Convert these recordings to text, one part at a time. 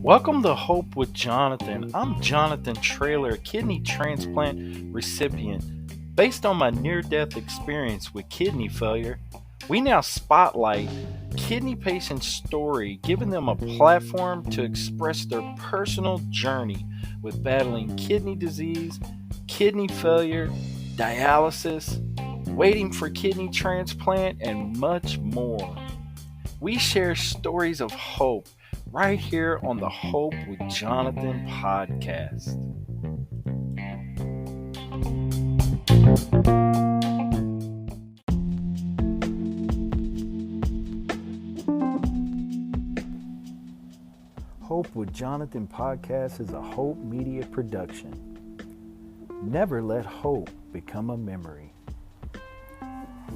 Welcome to Hope with Jonathan. I'm Jonathan Traylor, a kidney transplant recipient. Based on my near-death experience with kidney failure, we now spotlight kidney patients' story, giving them a platform to express their personal journey with battling kidney disease, kidney failure, dialysis, waiting for kidney transplant, and much more. We share stories of hope right here on the Hope with Jonathan podcast. Hope with Jonathan podcast is a Hope Media production. Never let hope become a memory.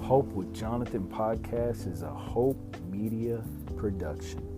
Hope with Jonathan podcast is a Hope Media production.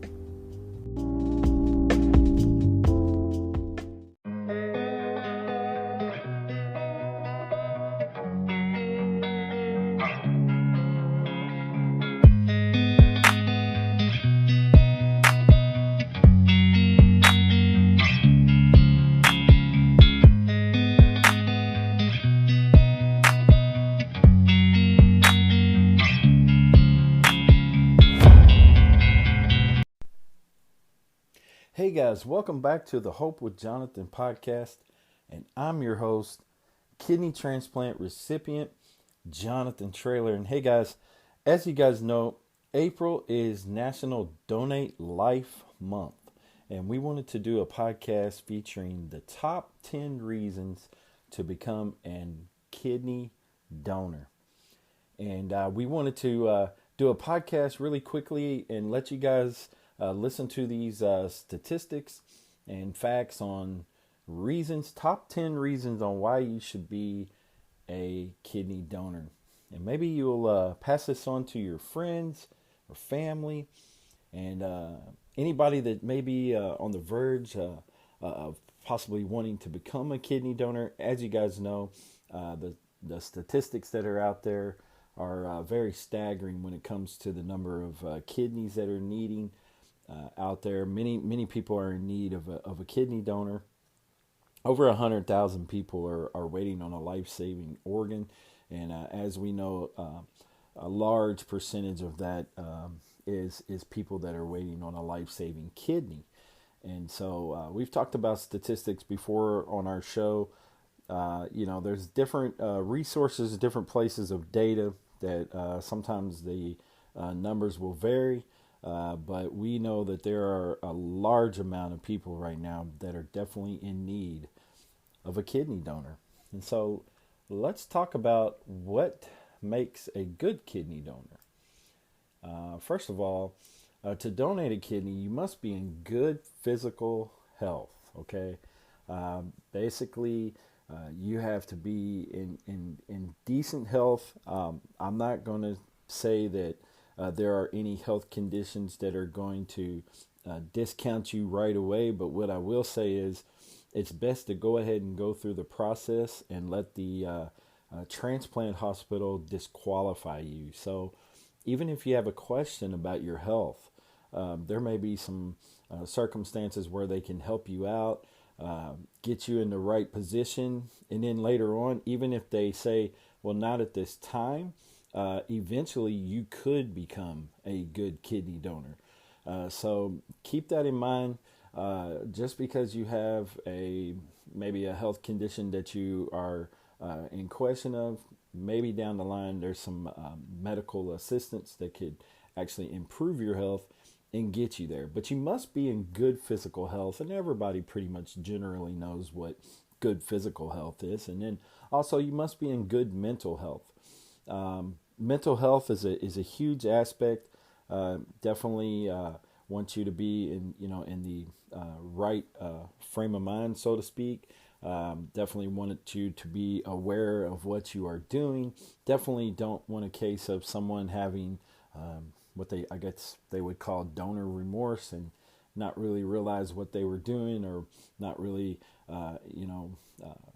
Hey guys, welcome back to the Hope with Jonathan podcast, and I'm your host, kidney transplant recipient, Jonathan Traylor. And hey guys, as you guys know, April is National Donate Life Month, and we wanted to do a podcast featuring the top 10 reasons to become a kidney donor. And we wanted to do a podcast really quickly and let you guys listen to these statistics and facts on top 10 reasons on why you should be a kidney donor. And maybe you'll pass this on to your friends or family and anybody that may be on the verge of possibly wanting to become a kidney donor. As you guys know, the statistics that are out there are very staggering when it comes to the number of kidneys that are needing out there. Many people are in need of a kidney donor. Over 100,000 people are waiting on a life-saving organ, and as we know, a large percentage of that is people that are waiting on a life-saving kidney. And so we've talked about statistics before on our show. There's different resources, different places of data that sometimes the numbers will vary. But we know that there are a large amount of people right now that are definitely in need of a kidney donor. And so let's talk about what makes a good kidney donor. First of all, to donate a kidney, you must be in good physical health, okay? Basically, you have to be in decent health. I'm not going to say that there are any health conditions that are going to discount you right away. But what I will say is it's best to go ahead and go through the process and let the transplant hospital disqualify you. So even if you have a question about your health, there may be some circumstances where they can help you out, get you in the right position. And then later on, even if they say, well, not at this time, eventually you could become a good kidney donor. So keep that in mind. Just because you have maybe a health condition that you are in question of, maybe down the line there's some medical assistance that could actually improve your health and get you there. But you must be in good physical health, and everybody pretty much generally knows what good physical health is. And then also you must be in good mental health. Mental health is a huge aspect. Definitely want you to be in the right frame of mind, so to speak. Definitely wanted you to be aware of what you are doing. Definitely don't want a case of someone having what I guess they would call donor remorse and not really realize what they were doing, or not really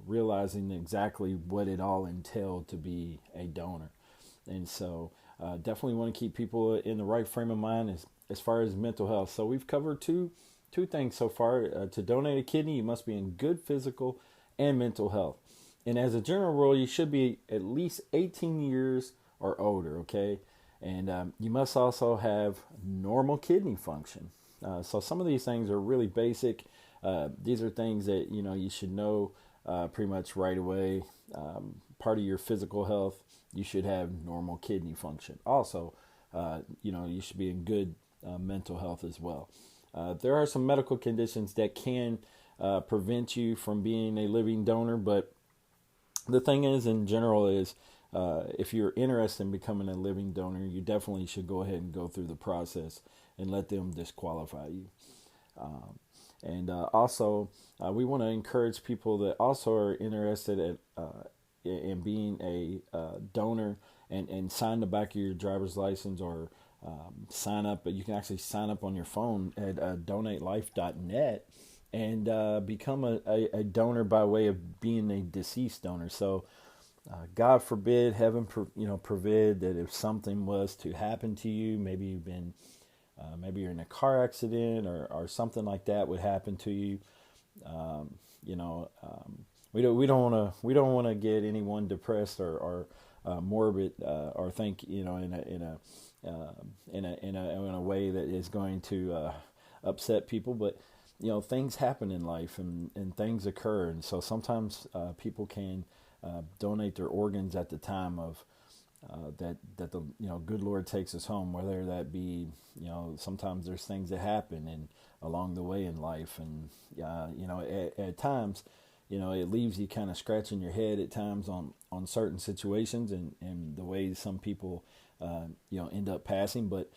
realizing exactly what it all entailed to be a donor. And so definitely want to keep people in the right frame of mind as far as mental health. So we've covered two things so far. To donate a kidney, you must be in good physical and mental health. And as a general rule, you should be at least 18 years or older, okay? And you must also have normal kidney function. So some of these things are really basic. These are things that, you should know pretty much right away. Part of your physical health, you should have normal kidney function. Also, you should be in good mental health as well. There are some medical conditions that can prevent you from being a living donor, but the thing is, in general, is if you're interested in becoming a living donor, you definitely should go ahead and go through the process and let them disqualify you. And also, we want to encourage people that also are interested in being a donor and sign the back of your driver's license or sign up. But you can actually sign up on your phone at donatelife.net and become a donor by way of being a deceased donor. So God forbid, heaven forbid that if something was to happen to you, maybe you've been maybe you're in a car accident or something like that would happen to you. We don't want to get anyone depressed or morbid or think in a way that is going to upset people. But things happen in life and things occur, and so sometimes people can donate their organs at the time of that the good Lord takes us home, whether that be sometimes there's things that happen and along the way in life, and at times it leaves you kind of scratching your head at times on certain situations and the way some people end up passing. But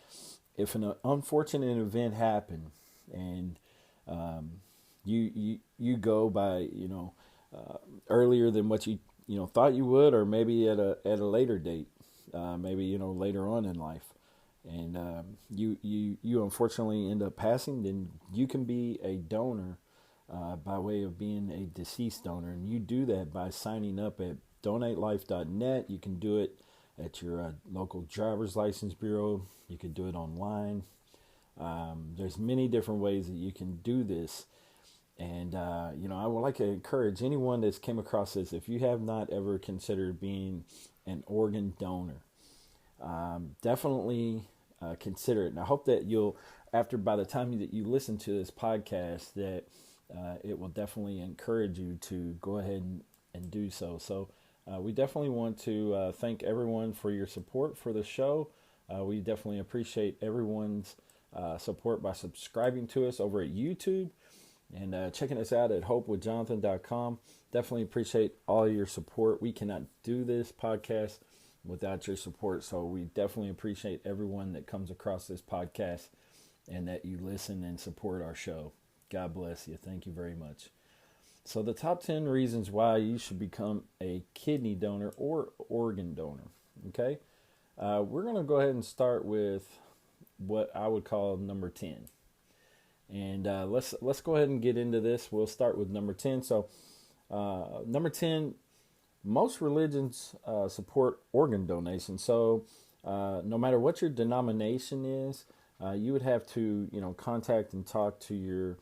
if an unfortunate event happened and you go by earlier than what you thought you would, or maybe at a later date, maybe later on in life, and you unfortunately end up passing, then you can be a donor by way of being a deceased donor, and you do that by signing up at donatelife.net. You can do it at your local driver's license bureau. You can do it online. There's many different ways that you can do this. And, I would like to encourage anyone that's came across this, if you have not ever considered being an organ donor, definitely consider it. And I hope that by the time that you listen to this podcast, that it will definitely encourage you to go ahead and do so. So we definitely want to thank everyone for your support for the show. We definitely appreciate everyone's support by subscribing to us over at YouTube and checking us out at hopewithjonathan.com. Definitely appreciate all your support. We cannot do this podcast without your support, so we definitely appreciate everyone that comes across this podcast and that you listen and support our show. God bless you. Thank you very much. So the top 10 reasons why you should become a kidney donor or organ donor. Okay, we're going to go ahead and start with what I would call number 10. And let's go ahead and get into this. We'll start with number 10. So number 10, most religions support organ donation. So no matter what your denomination is, you would have to contact and talk to your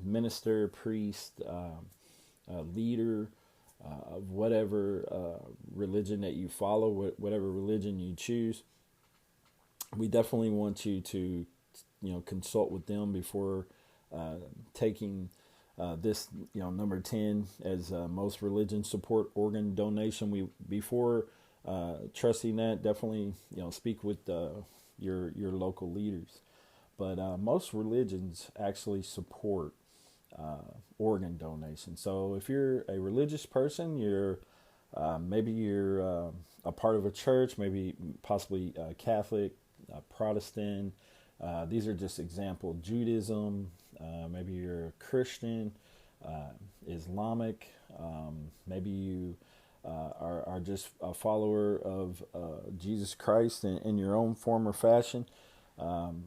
minister, priest, leader of whatever religion that you follow, whatever religion you choose. We definitely want you to consult with them before taking this, number 10, as most religions support organ donation. Before trusting that, definitely, speak with your local leaders. But most religions actually support organ donation. So if you're a religious person, maybe you're a part of a church, maybe possibly Catholic, Protestant. These are just example. Judaism, maybe you're a Christian, Islamic, maybe you are just a follower of Jesus Christ in your own form or fashion.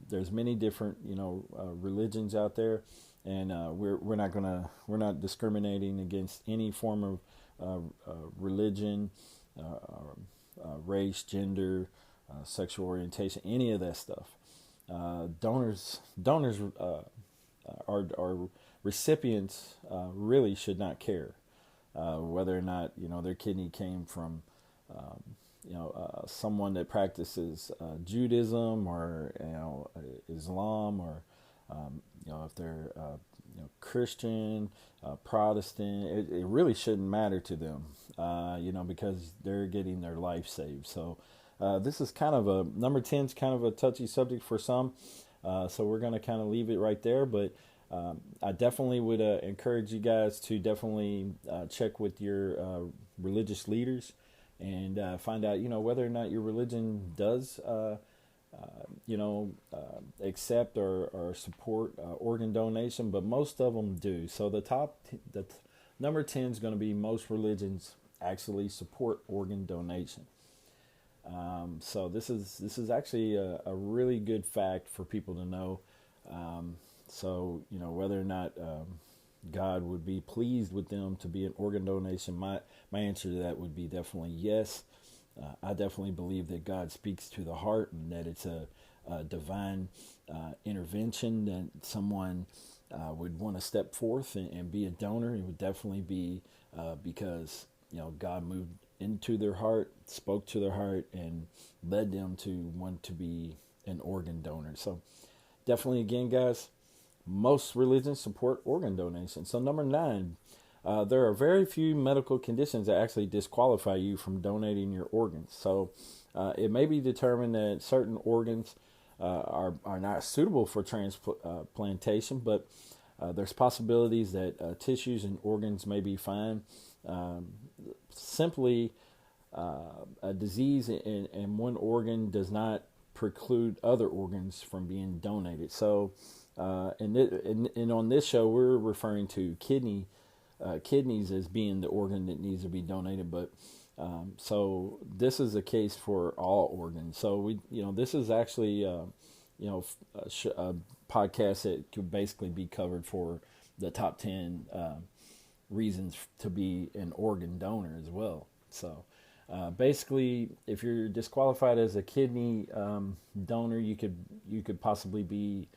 There's many different religions out there, and we're not discriminating against any form of religion. race, gender, sexual orientation, any of that stuff. Donors are recipients really should not care whether or not their kidney came from someone that practices Judaism or Islam, or if they're Christian, Protestant. It really shouldn't matter to them, because they're getting their life saved. So this is kind of number 10 is kind of a touchy subject for some. So we're going to kind of leave it right there, but I definitely would encourage you guys to definitely check with your religious leaders and find out, whether or not your religion does, accept or support organ donation, but most of them do. So number 10 is going to be most religions actually support organ donation. So this is actually a really good fact for people to know. So whether or not God would be pleased with them to be an organ donation, my answer to that would be definitely yes. I definitely believe that God speaks to the heart, and that it's a divine intervention, that someone would want to step forth and be a donor. It would definitely be because God moved into their heart, spoke to their heart, and led them to want to be an organ donor. So definitely, again, guys, most religions support organ donation. So number 9, there are very few medical conditions that actually disqualify you from donating your organs. So it may be determined that certain organs are not suitable for transplantation, but there's possibilities that tissues and organs may be fine. Simply, a disease in one organ does not preclude other organs from being donated. So, and on this show, we're referring to kidneys as being the organ that needs to be donated. But so this is a case for all organs. So this is actually a podcast that could basically be covered for the top 10 reasons to be an organ donor as well. So basically, if you're disqualified as a kidney donor, you could possibly be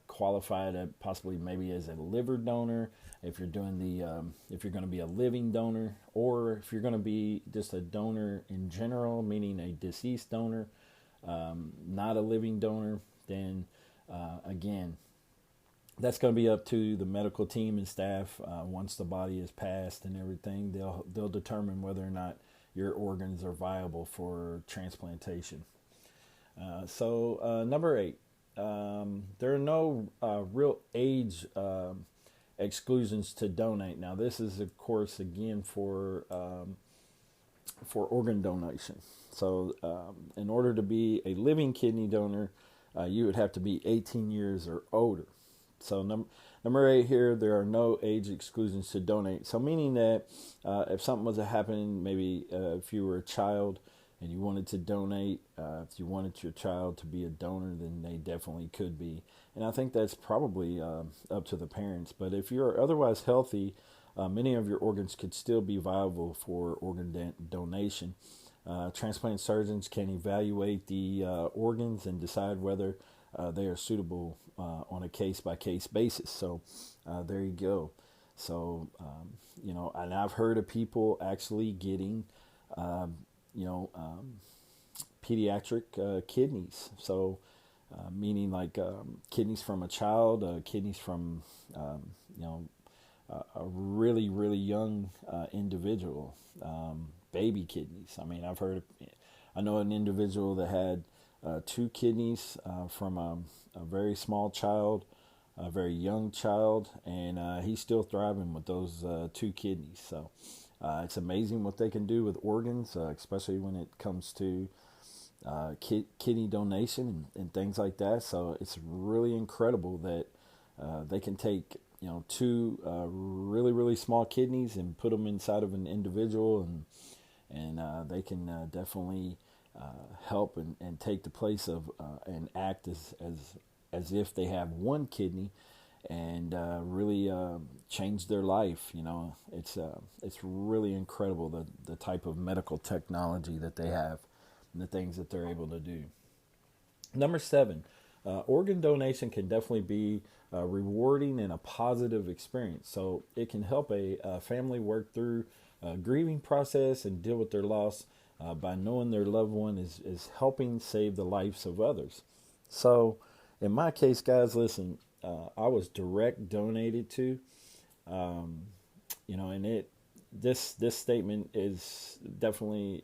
qualified at possibly maybe as a liver donor if you're doing if you're going to be a living donor, or if you're going to be just a donor in general, meaning a deceased donor, not a living donor. Then again, that's going to be up to the medical team and staff. Once the body is passed and everything, they'll determine whether or not your organs are viable for transplantation. So number 8, there are no real age exclusions to donate. Now, this is, of course, again for organ donation. So in order to be a living kidney donor, you would have to be 18 years or older. So number 8 here, there are no age exclusions to donate. So meaning that if something was to happen, maybe if you were a child and you wanted to donate, if you wanted your child to be a donor, then they definitely could be. And I think that's probably up to the parents. But if you're otherwise healthy, many of your organs could still be viable for organ donation. Transplant surgeons can evaluate the organs and decide whether they are suitable on a case-by-case basis. So there you go. So, and I've heard of people actually getting, pediatric kidneys. So meaning like kidneys from a child, kidneys from, a really, really young individual, baby kidneys. I mean, I know an individual that had 2 kidneys from a very small child, a very young child, and he's still thriving with those 2 kidneys. So it's amazing what they can do with organs, especially when it comes to kidney donation and things like that. So it's really incredible that they can take 2 really, really small kidneys and put them inside of an individual, and they can definitely help and take the place of and act as if they have 1 kidney, and really changed their life. It's really incredible the type of medical technology that they have and the things that they're able to do. Number 7, organ donation can definitely be rewarding and a positive experience. So it can help a family work through a grieving process and deal with their loss by knowing their loved one is helping save the lives of others. So in my case, guys, listen, I was direct donated to, um, and this statement is definitely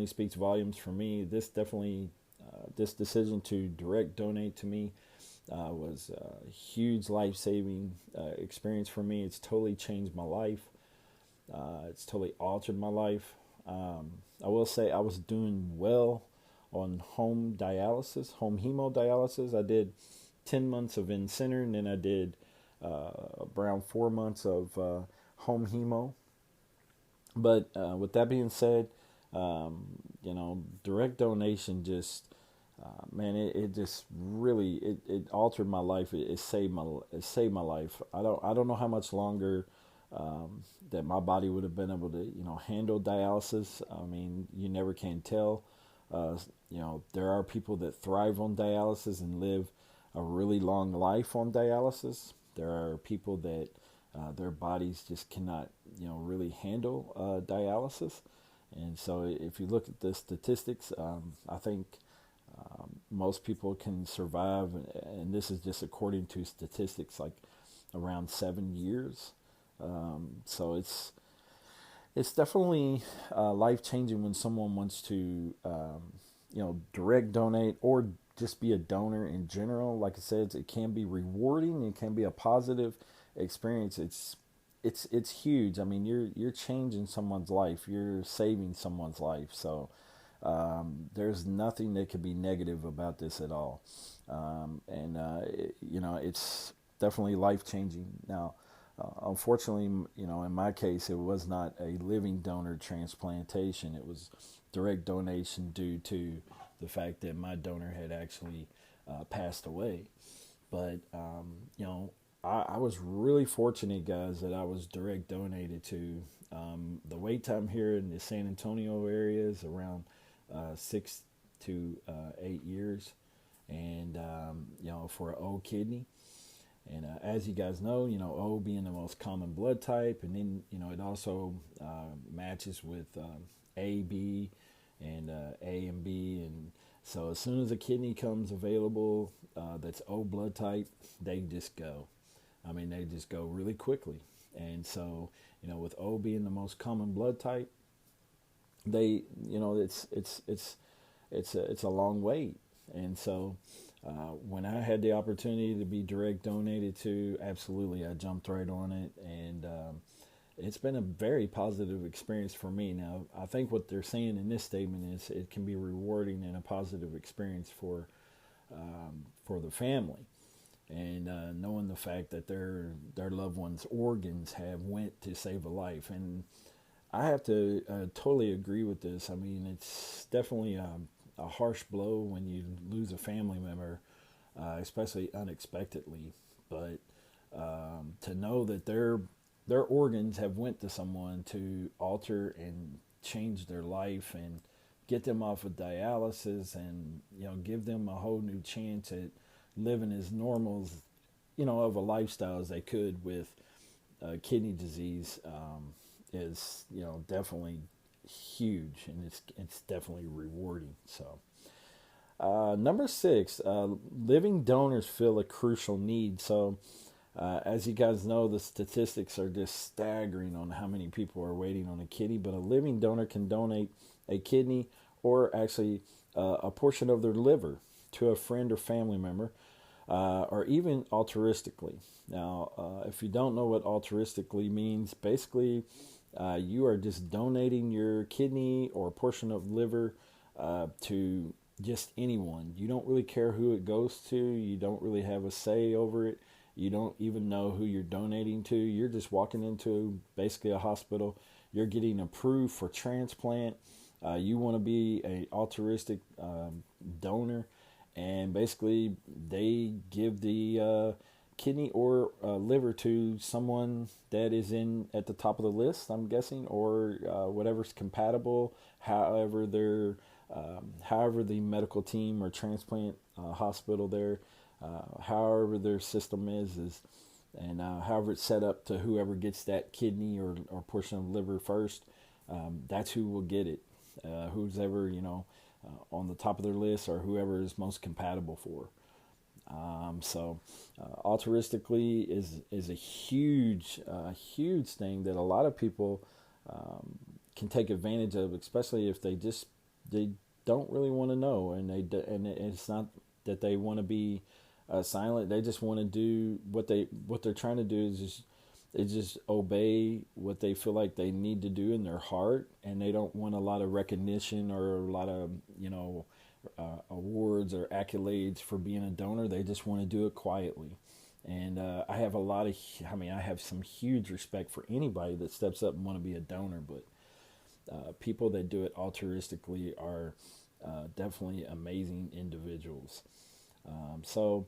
speaks volumes for me. This decision to direct donate to me was a huge life saving experience for me. It's totally changed my life. It's totally altered my life. I will say I was doing well on home dialysis, home hemodialysis. I did 10 months of in-center, and then I did around 4 months of home hemo. But with that being said, direct donation just, man, it just really it altered my life. It saved my life. I don't know how much longer that my body would have been able to handle dialysis. I mean, you never can tell. There are people that thrive on dialysis and live a really long life on dialysis. There are people that their bodies just cannot, really handle dialysis. And so if you look at the statistics, I think most people can survive, and this is just according to statistics, like around 7 years. So it's definitely life changing when someone wants to, direct donate or just be a donor in general. Like I said, it can be rewarding. It can be a positive experience. It's huge. I mean, you're changing someone's life. You're saving someone's life. So there's nothing that could be negative about this at all. It's definitely life changing. Now, unfortunately, in my case, it was not a living donor transplantation. It was direct donation due to the fact that my donor had actually passed away. But, I was really fortunate, guys, that I was direct donated to. The wait time here in the San Antonio area is around 6 to 8 years, and for an O kidney. And as you guys know, O being the most common blood type, and then it also matches with A, B, and A and B, and so as soon as a kidney comes available that's O blood type, they just go. I mean, they just go really quickly. And so, with O being the most common blood type, they, it's a long wait. And so, when I had the opportunity to be direct donated to, absolutely, I jumped right on it, and it's been a very positive experience for me. Now, I think what they're saying in this statement is it can be rewarding and a positive experience for the family, and knowing the fact that their loved ones' organs have went to save a life. And I have to totally agree with this. I mean, it's definitely a harsh blow when you lose a family member, especially unexpectedly. But to know that their organs have went to someone to alter and change their life and get them off of dialysis, and give them a whole new chance at living as normal as, of a lifestyle as they could with kidney disease, is definitely huge, and it's definitely rewarding. So number 6, living donors fill a crucial need. So as you guys know, the statistics are just staggering on how many people are waiting on a kidney, but a living donor can donate a kidney or actually a portion of their liver to a friend or family member, or even altruistically. Now, if you don't know what altruistically means, basically you are just donating your kidney or a portion of liver to just anyone. You don't really care who it goes to. You don't really have a say over it. You don't even know who you're donating to. You're just walking into basically a hospital. You're getting approved for transplant. You want to be an altruistic donor, and basically they give the kidney or liver to someone that is in at the top of the list, I'm guessing, or whatever's compatible, however the medical team or transplant hospital there, however their system is, and however it's set up to whoever gets that kidney or portion of liver first, that's who will get it. Who's ever, on the top of their list, or whoever is most compatible for. Altruistically is a huge thing that a lot of people can take advantage of, especially if they don't really want to know, and it's not that they want to be silent. They just want to do what they're trying to do is just obey what they feel like they need to do in their heart, and they don't want a lot of recognition or a lot of awards or accolades for being a donor. They just want to do it quietly. And I have some huge respect for anybody that steps up and want to be a donor, but people that do it altruistically are definitely amazing individuals. So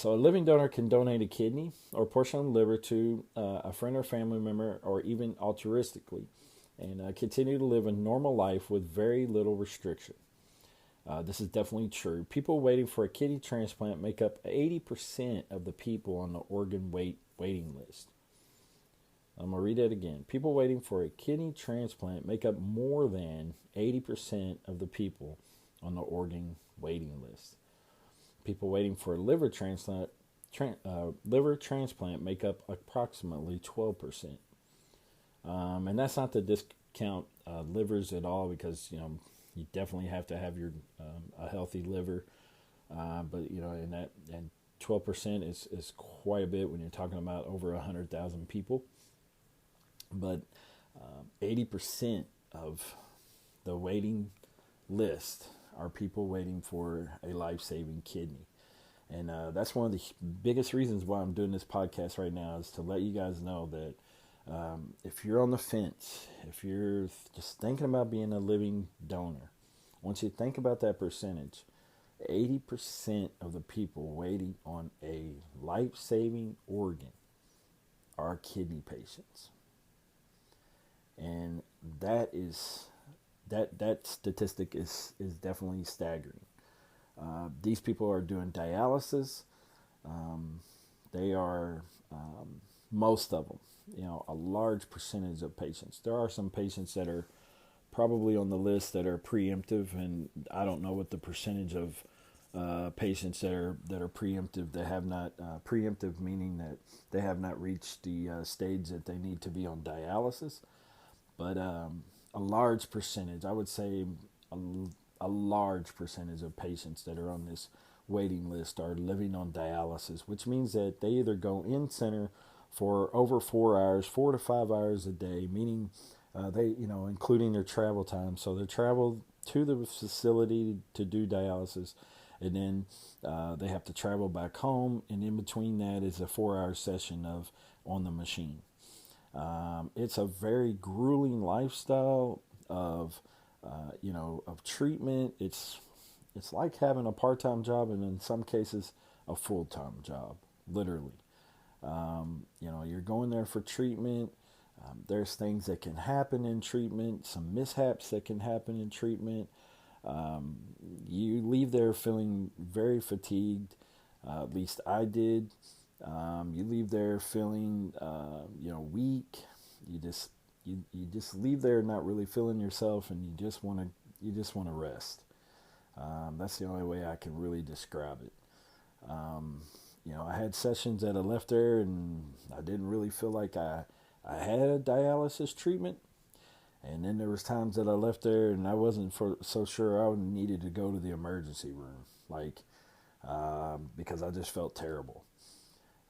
a living donor can donate a kidney or a portion of the liver to a friend or family member, or even altruistically, and continue to live a normal life with very little restriction. This is definitely true. People waiting for a kidney transplant make up 80% of the people on the organ waiting list. I'm going to read that again. People waiting for a kidney transplant make up more than 80% of the people on the organ waiting list. People waiting for a liver transplant make up approximately 12%. And that's not to discount livers at all, because you definitely have to have your a healthy liver, but and 12% is quite a bit when you're talking about over 100,000 people. But 80% of the waiting list are people waiting for a life-saving kidney. And that's one of the biggest reasons why I'm doing this podcast right now, is to let you guys know that if you're on the fence, if you're just thinking about being a living donor, once you think about that percentage, 80% of the people waiting on a life-saving organ are kidney patients. And that statistic is definitely staggering. These people are doing dialysis. They are, most of them, a large percentage of patients. There are some patients that are probably on the list that are preemptive, and I don't know what the percentage of patients that are preemptive, that have not, preemptive meaning that they have not reached the stage that they need to be on dialysis. But a large percentage, I would say a large percentage of patients that are on this waiting list are living on dialysis, which means that they either go in center for over 4 hours, 4 to 5 hours a day, meaning they, including their travel time. So they travel to the facility to do dialysis, and then they have to travel back home, and in between that is a 4-hour session on the machine. It's a very grueling lifestyle of treatment. It's like having a part-time job, and in some cases a full-time job, literally. You're going there for treatment. There's things that can happen in treatment, some mishaps that can happen in treatment. You leave there feeling very fatigued. At least I did. You leave there feeling, weak. You just leave there not really feeling yourself, and you just want to rest. That's the only way I can really describe it. I had sessions that I left there, and I didn't really feel like I had a dialysis treatment. And then there was times that I left there, and I wasn't so sure I needed to go to the emergency room, because I just felt terrible.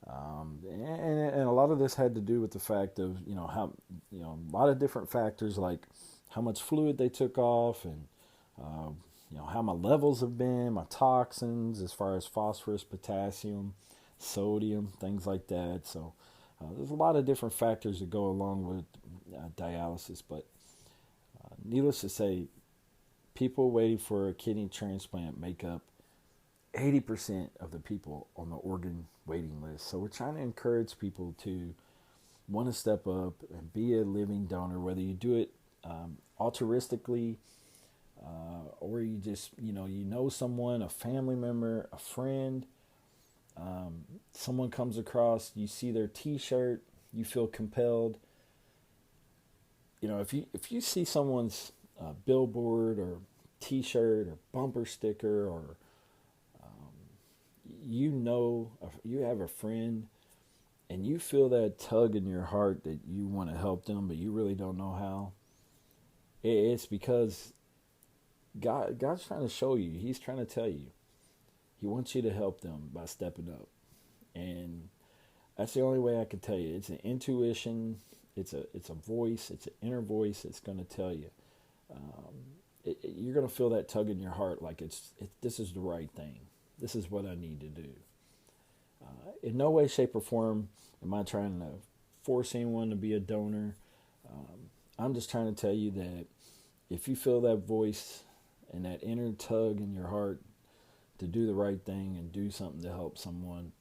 And a lot of this had to do with the fact of, how, a lot of different factors, like how much fluid they took off, and, how my levels have been, my toxins, as far as phosphorus, potassium, sodium, things like that. So there's a lot of different factors that go along with dialysis. But needless to say, people waiting for a kidney transplant make up 80% of the people on the organ waiting list. So we're trying to encourage people to want to step up and be a living donor, whether you do it altruistically, or you just, you know someone, a family member, a friend, someone comes across, you see their T-shirt, you feel compelled. If you see someone's billboard or T-shirt or bumper sticker, or you have a friend and you feel that tug in your heart that you want to help them, but you really don't know how, it's because God's trying to show you. He's trying to tell you. He wants you to help them by stepping up. And that's the only way I can tell you. It's an intuition. It's a voice. It's an inner voice that's going to tell you. You're going to feel that tug in your heart, like this is the right thing. This is what I need to do. In no way, shape, or form am I trying to force anyone to be a donor. I'm just trying to tell you that if you feel that voice and that inner tug in your heart to do the right thing and do something to help someone,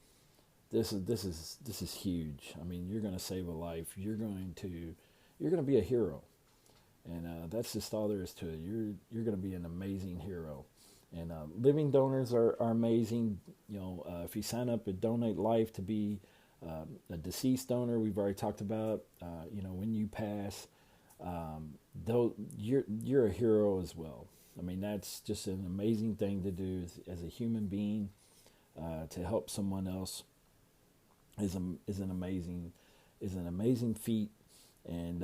this is huge. I mean, you're going to save a life. You're going to be a hero, and that's just all there is to it. You're going to be an amazing hero. And living donors are amazing. If you sign up at Donate Life to be a deceased donor, we've already talked about. When you pass, though you're a hero as well. I mean, that's just an amazing thing to do as a human being. To help someone else is an amazing feat, and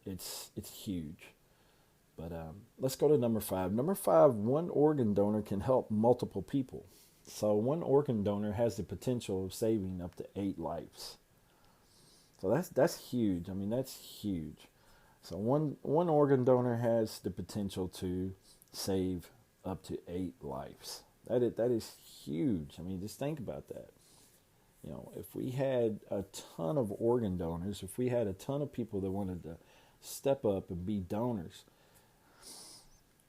it's huge. But let's go to number 5. Number 5, one organ donor can help multiple people. So one organ donor has the potential of saving up to 8 lives. So that's huge. I mean, that's huge. So one organ donor has the potential to save up to 8 lives. That is huge. I mean, just think about that. If we had a ton of organ donors, if we had a ton of people that wanted to step up and be donors,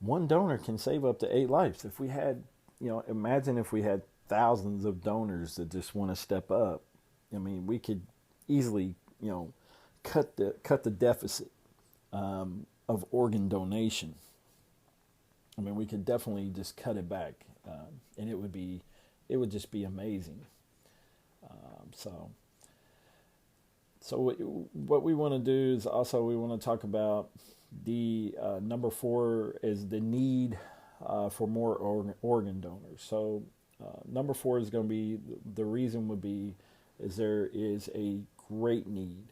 one donor can save up to 8 lives. If we had, imagine if we had thousands of donors that just want to step up. I mean, we could easily, cut the deficit of organ donation. I mean, we could definitely just cut it back, and it would just be amazing. So what we want to do is also we want to talk about the number 4 is the need for more organ donors. So number 4 is going to be, the reason would be, is there is a great need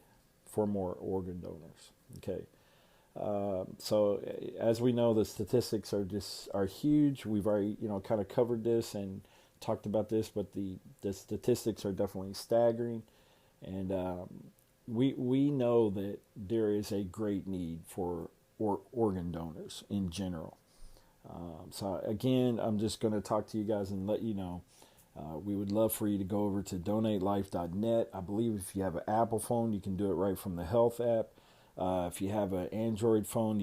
for more organ donors. Okay. So as we know, the statistics are huge. We've already, kind of covered this and talked about this, but the statistics are definitely staggering. And we know that there is a great need for organ donors in general. So again, I'm just going to talk to you guys and let you know, we would love for you to go over to donatelife.net. I believe if you have an Apple phone, you can do it right from the Health app. If you have an Android phone,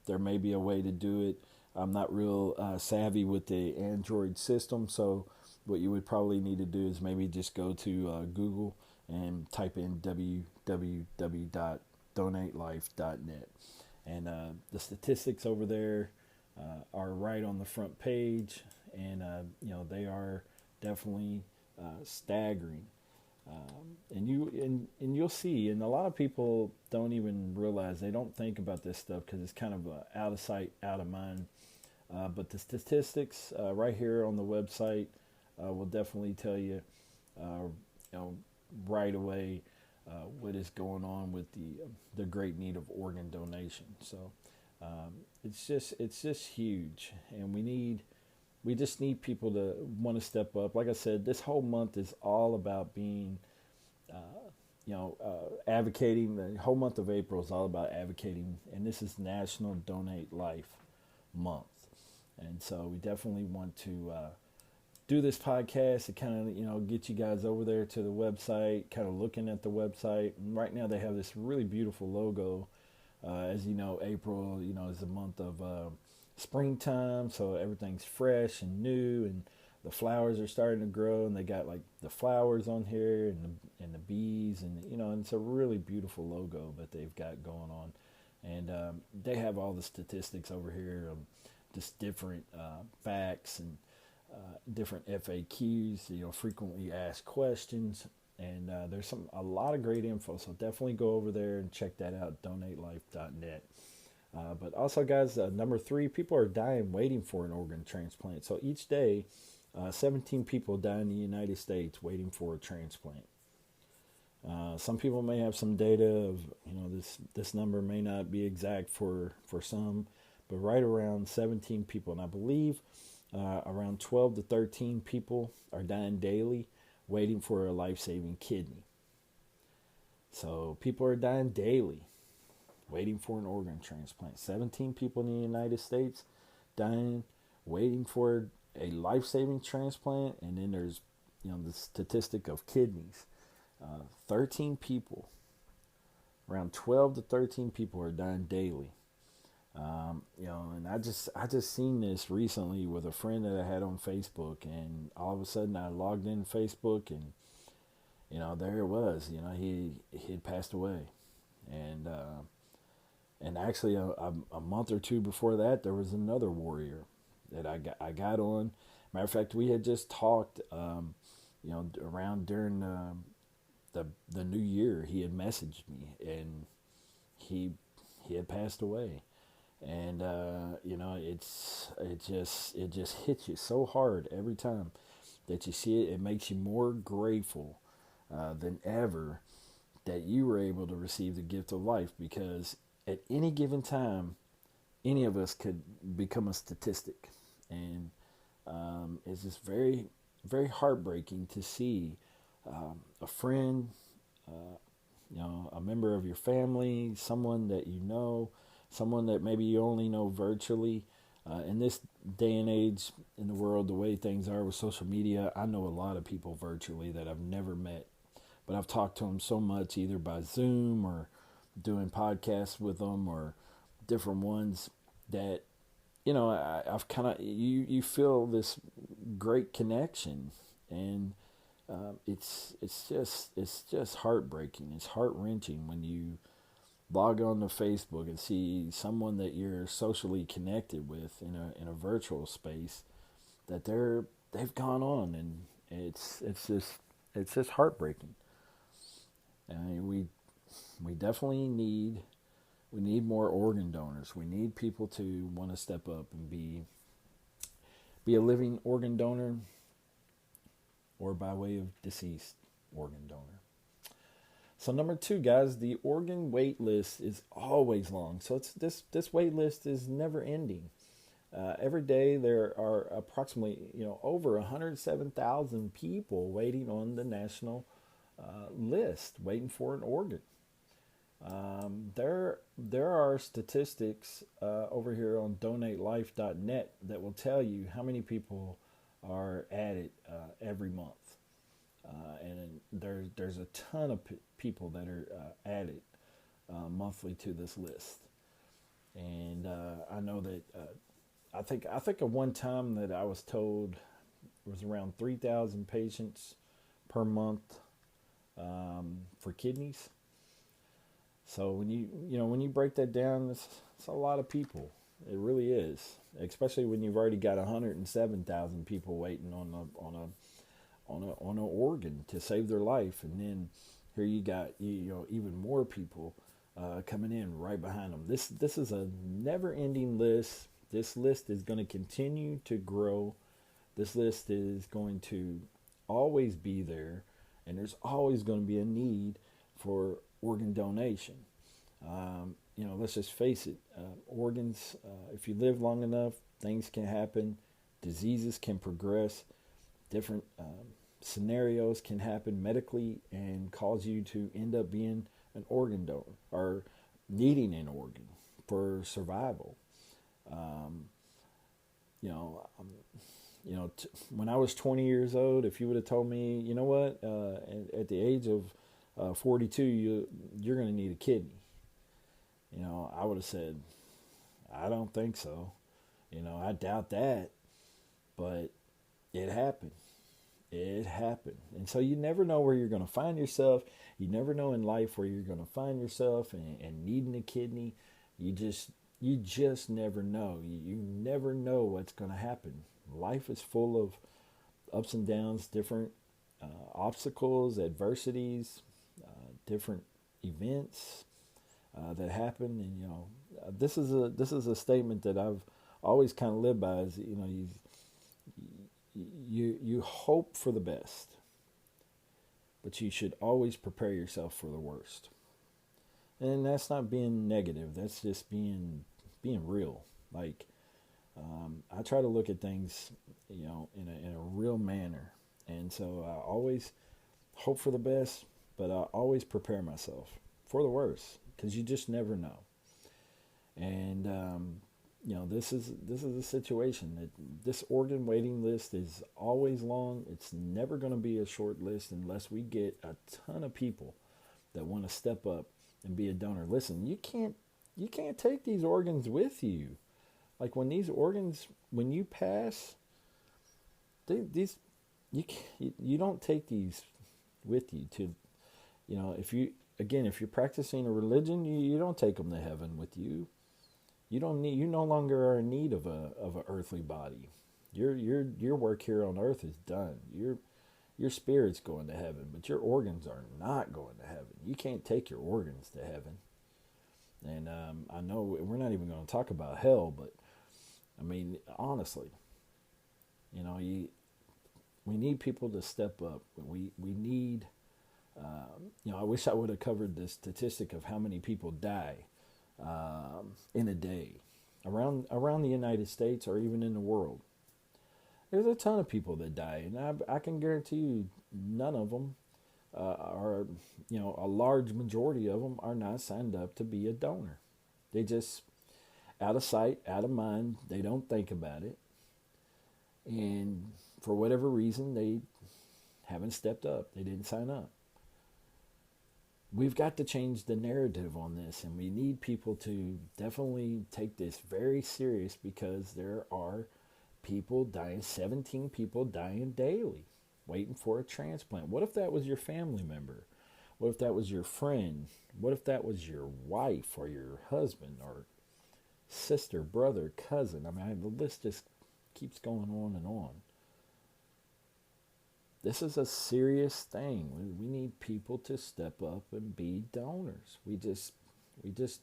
there may be a way to do it. I'm not real savvy with the Android system, so what you would probably need to do is maybe just go to Google and type in www.donatelife.net. And the statistics over there are right on the front page, and they are definitely staggering. And you'll see, and a lot of people don't even realize, they don't think about this stuff because it's kind of out of sight, out of mind. But the statistics right here on the website will definitely tell you, right away what is going on with the great need of organ donation. So it's just huge, and we just need people to want to step up. Like I said, this whole month is all about being, advocating. The whole month of April is all about advocating, and this is National Donate Life Month. And so we definitely want to do this podcast to kind of, get you guys over there to the website, kind of looking at the website. And right now they have this really beautiful logo. As you know, April, is the month of springtime, so everything's fresh and new, and the flowers are starting to grow, and they got like the flowers on here and the bees, and and it's a really beautiful logo that they've got going on. And they have all the statistics over here of just different facts and different FAQs, frequently asked questions, and there's a lot of great info. So definitely go over there and check that out. DonateLife.net. But also, guys, number 3, people are dying waiting for an organ transplant. So each day, 17 people die in the United States waiting for a transplant. Some people may have some data of, this number may not be exact for some, but right around 17 people. And I believe around 12 to 13 people are dying daily waiting for a life-saving kidney. So people are dying daily waiting for an organ transplant. 17 people in the United States dying waiting for a life-saving transplant. And then there's, the statistic of kidneys. 13 people, around 12 to 13 people are dying daily. And I just seen this recently with a friend that I had on Facebook, and all of a sudden I logged in Facebook, and there it was. He had passed away, and actually a month or two before that, there was another warrior that I got on. Matter of fact, we had just talked, around during the new year. He had messaged me, and he had passed away. And it just hits you so hard every time that you see it. It makes you more grateful than ever that you were able to receive the gift of life, because at any given time, any of us could become a statistic. And it's just very, very heartbreaking to see a friend, a member of your family, someone that someone that maybe you only know virtually. In this day and age in the world, the way things are with social media, I know a lot of people virtually that I've never met, but I've talked to them so much, either by Zoom or doing podcasts with them or different ones, that I've kind of you feel this great connection, and it's just heartbreaking. It's heart-wrenching when you log on to Facebook and see someone that you're socially connected with in a virtual space, that they've gone on, and it's just heartbreaking. And we definitely need more organ donors. We need people to want to step up and be a living organ donor, or by way of deceased organ donor. So number 2, guys, the organ wait list is always long. So this wait list is never ending. Every day there are approximately over 107,000 people waiting on the national list, waiting for an organ. There are statistics over here on DonateLife.net that will tell you how many people are added every month. And there's a ton of people that are added monthly to this list. And I know that I think at one time that I was told it was around 3,000 patients per month for kidneys. So when you break that down, it's a lot of people. It really is, especially when you've already got 107,000 people waiting on an organ to save their life, and then here you got even more people coming in right behind them. This is a never-ending list. This list is going to continue to grow. This list is going to always be there, and there's always going to be a need for organ donation. Let's just face it, organs, if you live long enough, things can happen, diseases can progress, different scenarios can happen medically and cause you to end up being an organ donor or needing an organ for survival. When I was 20 years old, if you would have told me, at the age of 42, you're going to need a kidney, I would have said, I don't think so. I doubt that. But it happened. It happened. And so you never know where you're going to find yourself. You never know in life where you're going to find yourself and needing a kidney. You just never know. You never know what's going to happen. Life is full of ups and downs, different obstacles, adversities, different events that happen. And this is a statement that I've always kind of lived by. Is you hope for the best, but you should always prepare yourself for the worst. And that's not being negative. That's just being real. Like I try to look at things, in a real manner. And so I always hope for the best, but I always prepare myself for the worst because you just never know. And this is a situation that this organ waiting list is always long. It's never going to be a short list unless we get a ton of people that want to step up and be a donor. Listen, you can't take these organs with you. Like when you pass, you don't take these with you to, if you're practicing a religion, you don't take them to heaven with you. You no longer are in need of a earthly body. Your work here on earth is done. Your spirit's going to heaven, but your organs are not going to heaven. You can't take your organs to heaven. And I know we're not even going to talk about hell, but I mean, honestly, we need people to step up. We need, I wish I would have covered the statistic of how many people die in a day around the United States or even in the world. There's a ton of people that die, and I can guarantee you none of them are, a large majority of them are not signed up to be a donor. They just, out of sight, out of mind, they don't think about it. And for whatever reason, they haven't stepped up. They didn't sign up. We've got to change the narrative on this, and we need people to definitely take this very serious because there are people dying, 17 people dying daily, waiting for a transplant. What if that was your family member? What if that was your friend? What if that was your wife or your husband or sister, brother, cousin? I mean, the list just keeps going on and on. This is a serious thing. We need people to step up and be donors. We just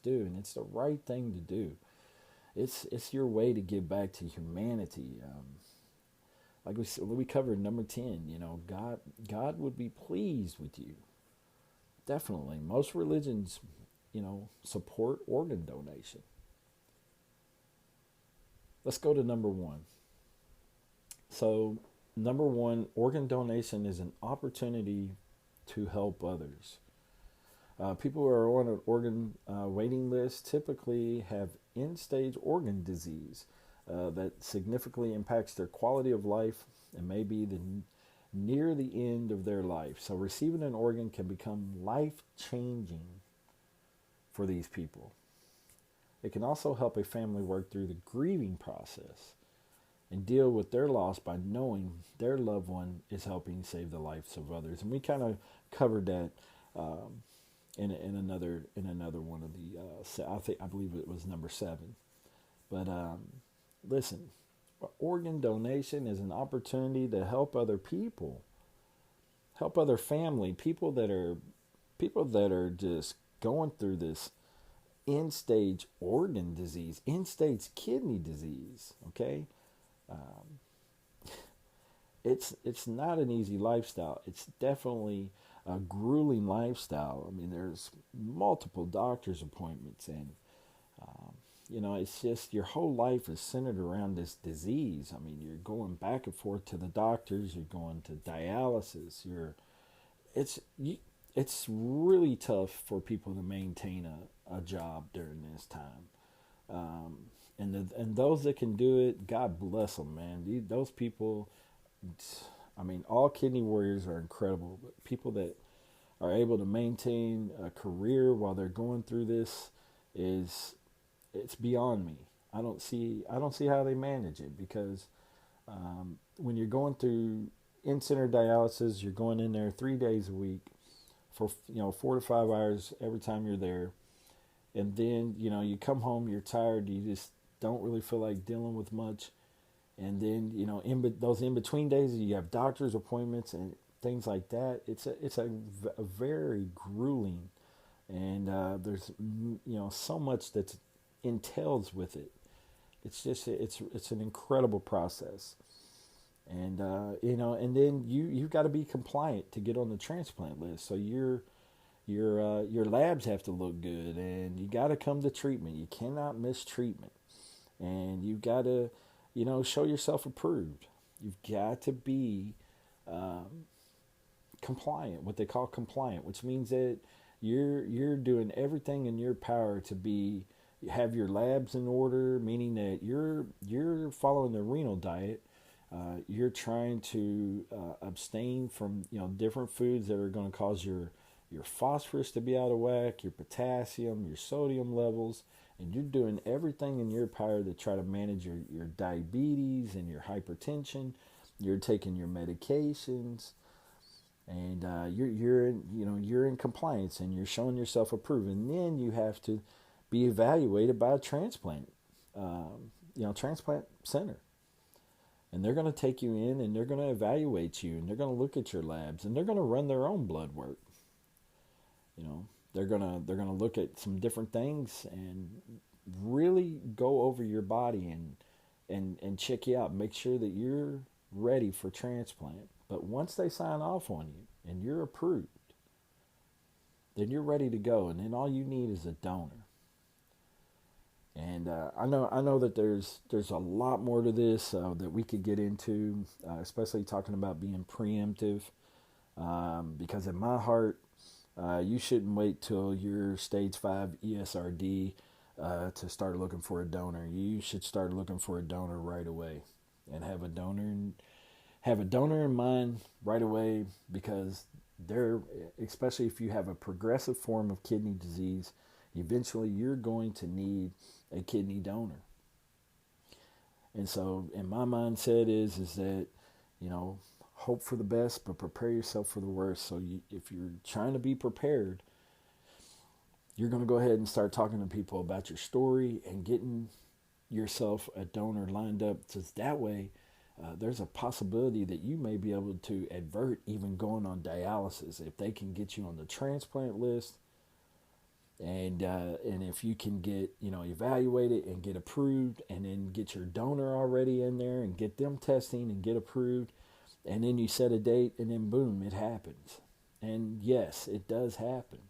do, and it's the right thing to do. It's your way to give back to humanity. Like we covered number 10. God would be pleased with you. Definitely, most religions, support organ donation. Let's go to number 1. So, number 1, organ donation is an opportunity to help others. People who are on an organ waiting list typically have end-stage organ disease that significantly impacts their quality of life and may be near the end of their life. So receiving an organ can become life-changing for these people. It can also help a family work through the grieving process and deal with their loss by knowing their loved one is helping save the lives of others. And we kind of covered that in another one of the I believe it was number 7. But listen, organ donation is an opportunity to help other people, help other family, people that are just going through this end-stage organ disease, end-stage kidney disease. Okay. It's not an easy lifestyle. It's definitely a grueling lifestyle. I mean, there's multiple doctor's appointments, and it's just your whole life is centered around this disease. I mean, you're going back and forth to the doctors. You're going to dialysis. It's really tough for people to maintain a job during this time. And those that can do it, God bless them, man. Those people, I mean, all kidney warriors are incredible, but people that are able to maintain a career while they're going through this it's beyond me. I don't see how they manage it because when you're going through in-center dialysis, you're going in there 3 days a week for 4 to 5 hours every time you're there, and then you come home, you're tired, you just don't really feel like dealing with much, and then those in between days you have doctor's appointments and things like that. It's a very grueling, and there's so much that entails with it. It's an incredible process, and and then you've got to be compliant to get on the transplant list. So your labs have to look good, and you got to come to treatment. You cannot miss treatment, and you've got to show yourself approved. You've got to be compliant, what they call compliant, which means that you're doing everything in your power to have your labs in order, meaning that you're following the renal diet. You're trying to abstain from different foods that are going to cause your phosphorus to be out of whack, your potassium, your sodium levels, and you're doing everything in your power to try to manage your diabetes and your hypertension. You're taking your medications, and you're in compliance, and you're showing yourself approved. And then you have to be evaluated by a transplant center. And they're going to take you in, and they're going to evaluate you, and they're going to look at your labs, and they're going to run their own blood work. They're going to look at some different things and really go over your body and check you out, make sure that you're ready for transplant. But once they sign off on you and you're approved, then you're ready to go, and then all you need is a donor. And I know that there's a lot more to this that we could get into, especially talking about being preemptive. Because in my heart, you shouldn't wait till you're stage 5 ESRD to start looking for a donor. You should start looking for a donor right away, and have a donor in mind right away, because especially if you have a progressive form of kidney disease, eventually you're going to need a kidney donor. And so, in my mindset is that, hope for the best, but prepare yourself for the worst. So if you're trying to be prepared, you're going to go ahead and start talking to people about your story and getting yourself a donor lined up. Just that way, there's a possibility that you may be able to avert even going on dialysis if they can get you on the transplant list. And if you can get evaluated and get approved, and then get your donor already in there and get them testing and get approved, and then you set a date, and then boom, it happens. And yes, it does happen.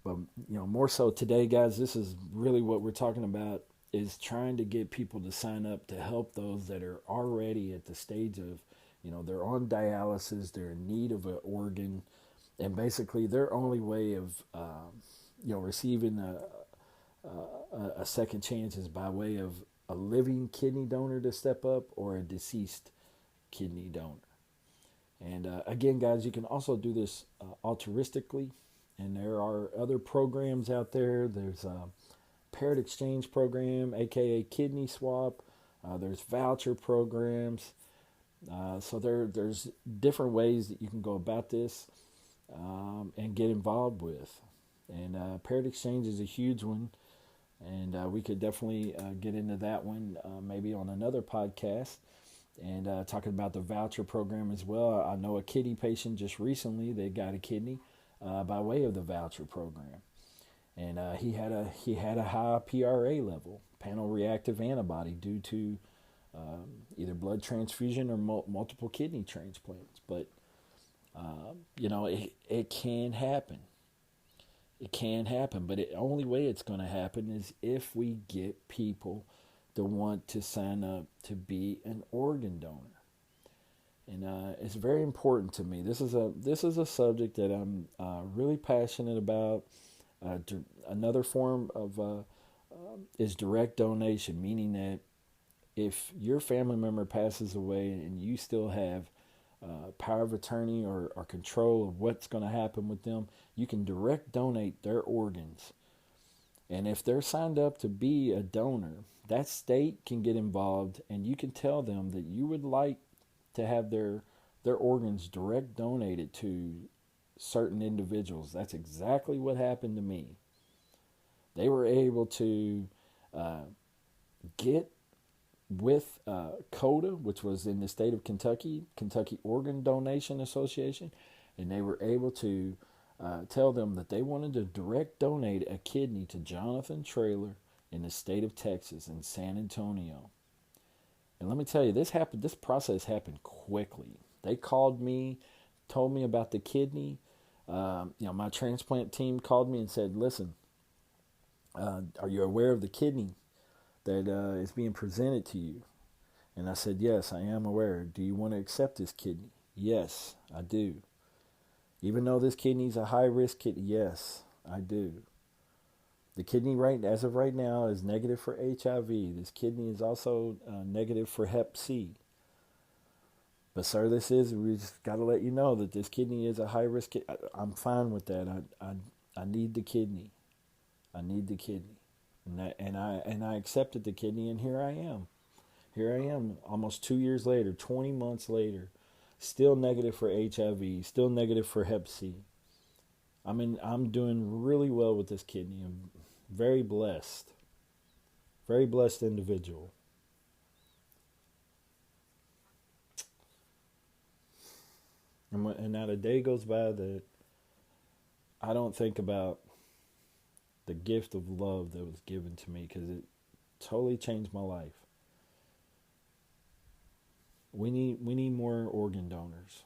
But more so today, guys, this is really what we're talking about, is trying to get people to sign up to help those that are already at the stage of they're on dialysis, they're in need of an organ. And basically, their only way of, receiving a second chance is by way of a living kidney donor to step up, or a deceased kidney donor. And again, guys, you can also do this altruistically, and there are other programs out there. There's a paired exchange program, aka kidney swap. There's voucher programs. So there's different ways that you can go about this. And get involved with. And paired exchange is a huge one, and we could definitely get into that one maybe on another podcast, and talking about the voucher program as well. I know a kidney patient just recently, they got a kidney by way of the voucher program, and he had a high PRA level, panel reactive antibody, due to either blood transfusion or multiple kidney transplants. But it can happen. It can happen, but the only way it's going to happen is if we get people to want to sign up to be an organ donor. And it's very important to me. This is a subject that I'm really passionate about. Another form of is direct donation, meaning that if your family member passes away and you still have power of attorney or control of what's going to happen with them, you can direct donate their organs. And if they're signed up to be a donor, that state can get involved, and you can tell them that you would like to have their organs direct donated to certain individuals. That's exactly what happened to me. They were able to get with CODA, which was in the state of Kentucky Organ Donation Association, and they were able to tell them that they wanted to direct donate a kidney to Jonathan Traylor in the state of Texas in San Antonio. And let me tell you, this process happened quickly. They called me, told me about the kidney. My transplant team called me and said, listen, are you aware of the kidney that is being presented to you? And I said, yes, I am aware. Do you want to accept this kidney? Yes, I do. Even though this kidney is a high-risk kidney, yes, I do. The kidney, as of right now, is negative for HIV. This kidney is also negative for Hep C. But sir, we just got to let you know that this kidney is a high-risk kidney. I'm fine with that. I need the kidney. I need the kidney. And I accepted the kidney, and here I am. Here I am almost 2 years later, 20 months later, still negative for HIV, still negative for Hep C. I'm doing really well with this kidney. I'm very blessed. Very blessed individual. And not a day goes by that I don't think about the gift of love that was given to me, because it totally changed my life. We need more organ donors.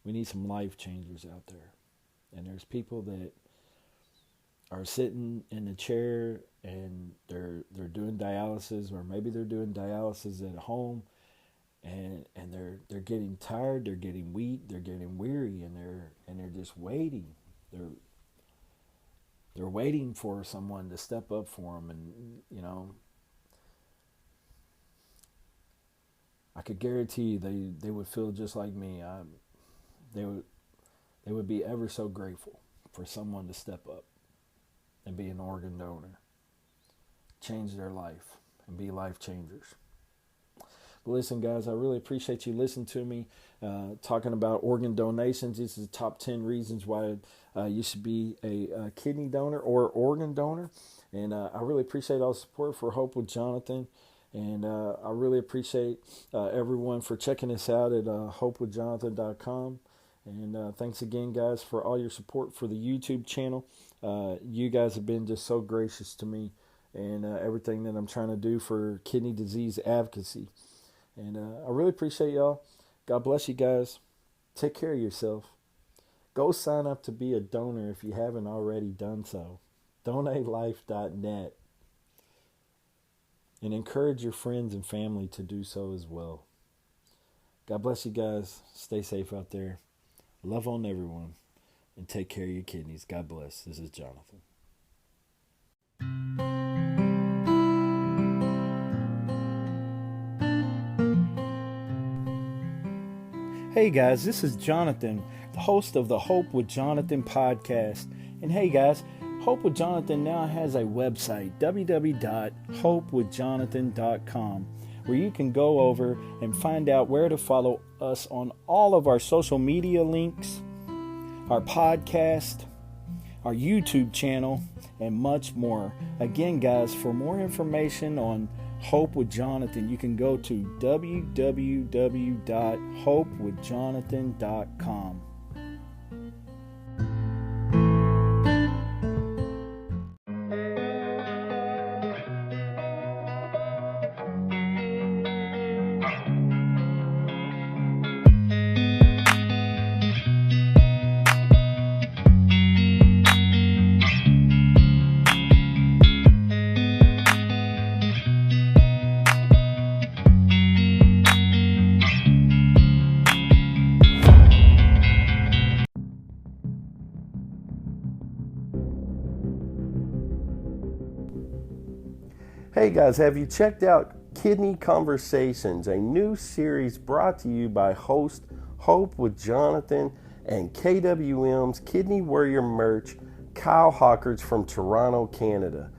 We need some life changers out there. And there's people that are sitting in the chair and they're doing dialysis, or maybe they're doing dialysis at home, and they're getting tired, they're getting weak, they're getting weary, and they're just waiting. They're waiting for someone to step up for them, and I could guarantee you they would feel just like me. They would be ever so grateful for someone to step up and be an organ donor, change their life, and be life changers. But listen, guys, I really appreciate you listening to me talking about organ donations. This is the top 10 reasons why you should be a kidney donor or organ donor. And I really appreciate all the support for Hope with Jonathan. And I really appreciate everyone for checking us out at hopewithjonathan.com. And thanks again, guys, for all your support for the YouTube channel. You guys have been just so gracious to me and everything that I'm trying to do for kidney disease advocacy. And I really appreciate y'all. God bless you guys. Take care of yourself. Go sign up to be a donor if you haven't already done so. DonateLife.net. And encourage your friends and family to do so as well. God bless you guys. Stay safe out there. Love on everyone. And take care of your kidneys. God bless. This is Jonathan. Hey guys, this is Jonathan, the host of the Hope with Jonathan podcast. And hey guys, Hope with Jonathan now has a website, www.hopewithjonathan.com, where you can go over and find out where to follow us on all of our social media links, our podcast, our YouTube channel, and much more. Again, guys, for more information on Hope with Jonathan, you can go to www.hopewithjonathan.com. Hey guys, have you checked out Kidney Conversations, a new series brought to you by host Hope with Jonathan and KWM's Kidney Warrior merch, Kyle Hawkers from Toronto, Canada.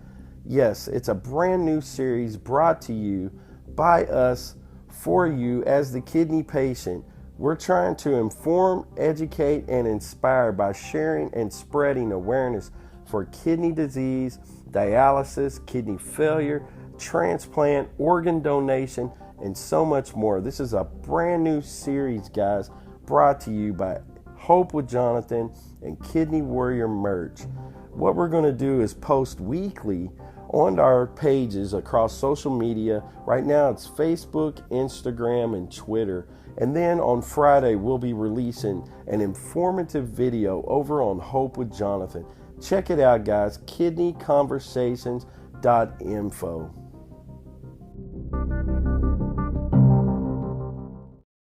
Yes, it's a brand new series brought to you by us for you as the kidney patient. We're trying to inform, educate, and inspire by sharing and spreading awareness for kidney disease, dialysis, kidney failure, transplant, organ donation, and so much more. This is a brand new series, guys, brought to you by Hope with Jonathan and Kidney Warrior merch. What we're going to do is post weekly on our pages across social media. Right now it's Facebook, Instagram, and Twitter. And then on Friday we'll be releasing an informative video over on Hope with Jonathan. Check it out, guys. kidneyconversations.info.